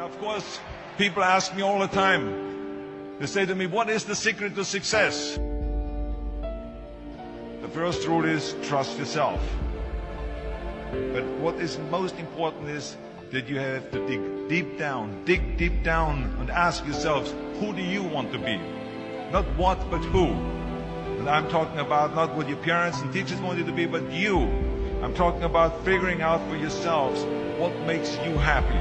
Of course, people ask me all the time. They say to me, what is the secret to success? The first rule is trust yourself. But what is most important is that you have to dig deep down and ask yourselves, who do you want to be? Not what, but who. And I'm talking about not what your parents and teachers want you to be, but you. I'm talking about figuring out for yourselves what makes you happy,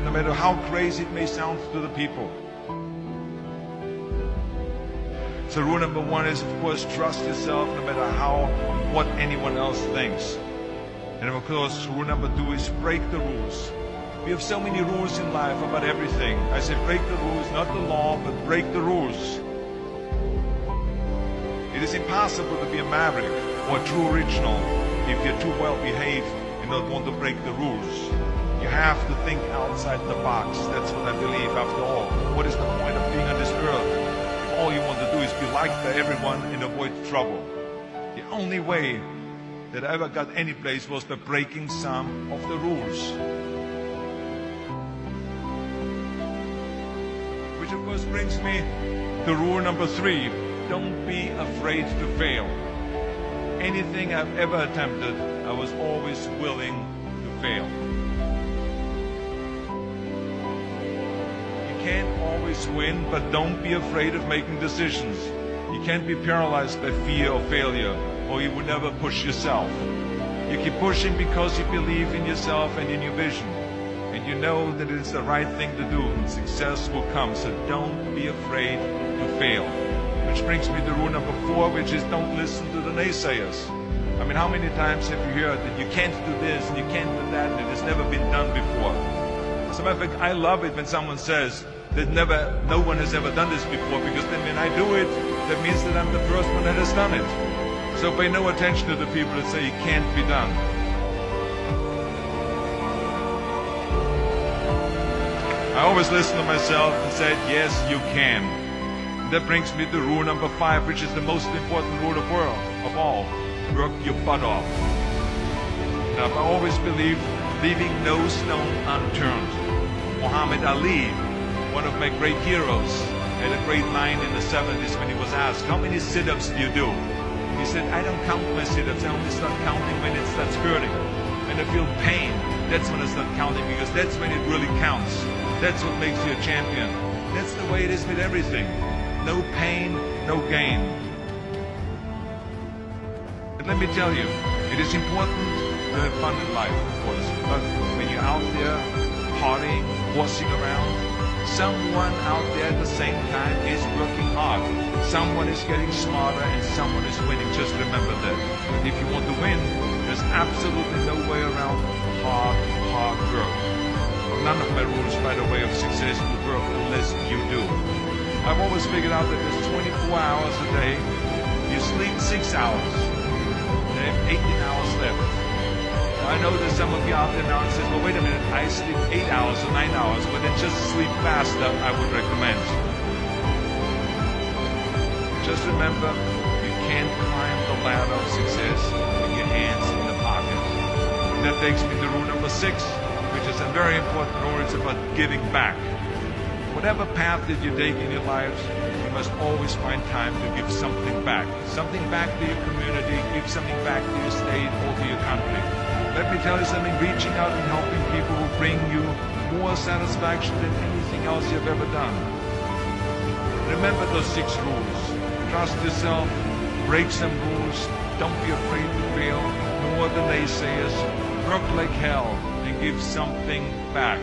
no matter how crazy it may sound to the people. So rule number one is, of course, trust yourself no matter what anyone else thinks. And of course, rule number two is break the rules. We have so many rules in life about everything. I say break the rules, not the law, but break the rules. It is impossible to be a maverick or a true original if you're too well behaved and not want to break the rules. You have to think outside the box. That's what I believe. After all, what is the point of being on this earth if all you want to do is be liked by everyone and avoid trouble? The only way that I ever got any place was by breaking some of the rules. Which of course brings me to rule number three. Don't be afraid to fail. Anything I've ever attempted, I was always willing to fail. You can't always win, but don't be afraid of making decisions. You can't be paralyzed by fear of failure, or you would never push yourself. You keep pushing because you believe in yourself and in your vision. And you know that it's the right thing to do, and success will come. So don't be afraid to fail. Which brings me to rule number four, which is don't listen to the naysayers. I mean, how many times have you heard that you can't do this and you can't do that and it has never been done before? As a matter of fact, I love it when someone says that no one has ever done this before, because then when I do it, that means that I'm the first one that has done it. So pay no attention to the people that say it can't be done. I always listen to myself and said, yes, you can. That brings me to rule number five, which is the most important rule of all. Work your butt off. Now, I've always believed leaving no stone unturned. Muhammad Ali, one of my great heroes, had a great line in the 70s when he was asked, how many sit-ups do you do? He said, I don't count my sit-ups. I only start counting when it starts hurting. When I feel pain, that's when I start counting, because that's when it really counts. That's what makes you a champion. That's the way it is with everything. No pain, no gain. But let me tell you, it is important to have fun in life, of course. But when you're out there partying, horsing around, someone out there at the same time is working hard. Someone is getting smarter and someone is winning. Just remember that. And if you want to win, there's absolutely no way around hard work. None of my rules, by the way, of success will work unless you do. I've always figured out that there's 24 hours a day. You sleep 6 hours. You have 18 hours left. Now, I know there's some of you out there now and says, well, wait a minute, I sleep 8 hours or 9 hours, but then just sleep faster, I would recommend. Just remember, you can't climb the ladder of success with your hands in the pocket. And that takes me to rule number 6, which is a very important rule. It's about giving back. Whatever path that you take in your lives, you must always find time to give something back. Something back to your community, give something back to your state or to your country. Let me tell you something, reaching out and helping people will bring you more satisfaction than anything else you've ever done. Remember those 6 rules. Trust yourself, break some rules, don't be afraid to fail, ignore the naysayers, work like hell, and give something back.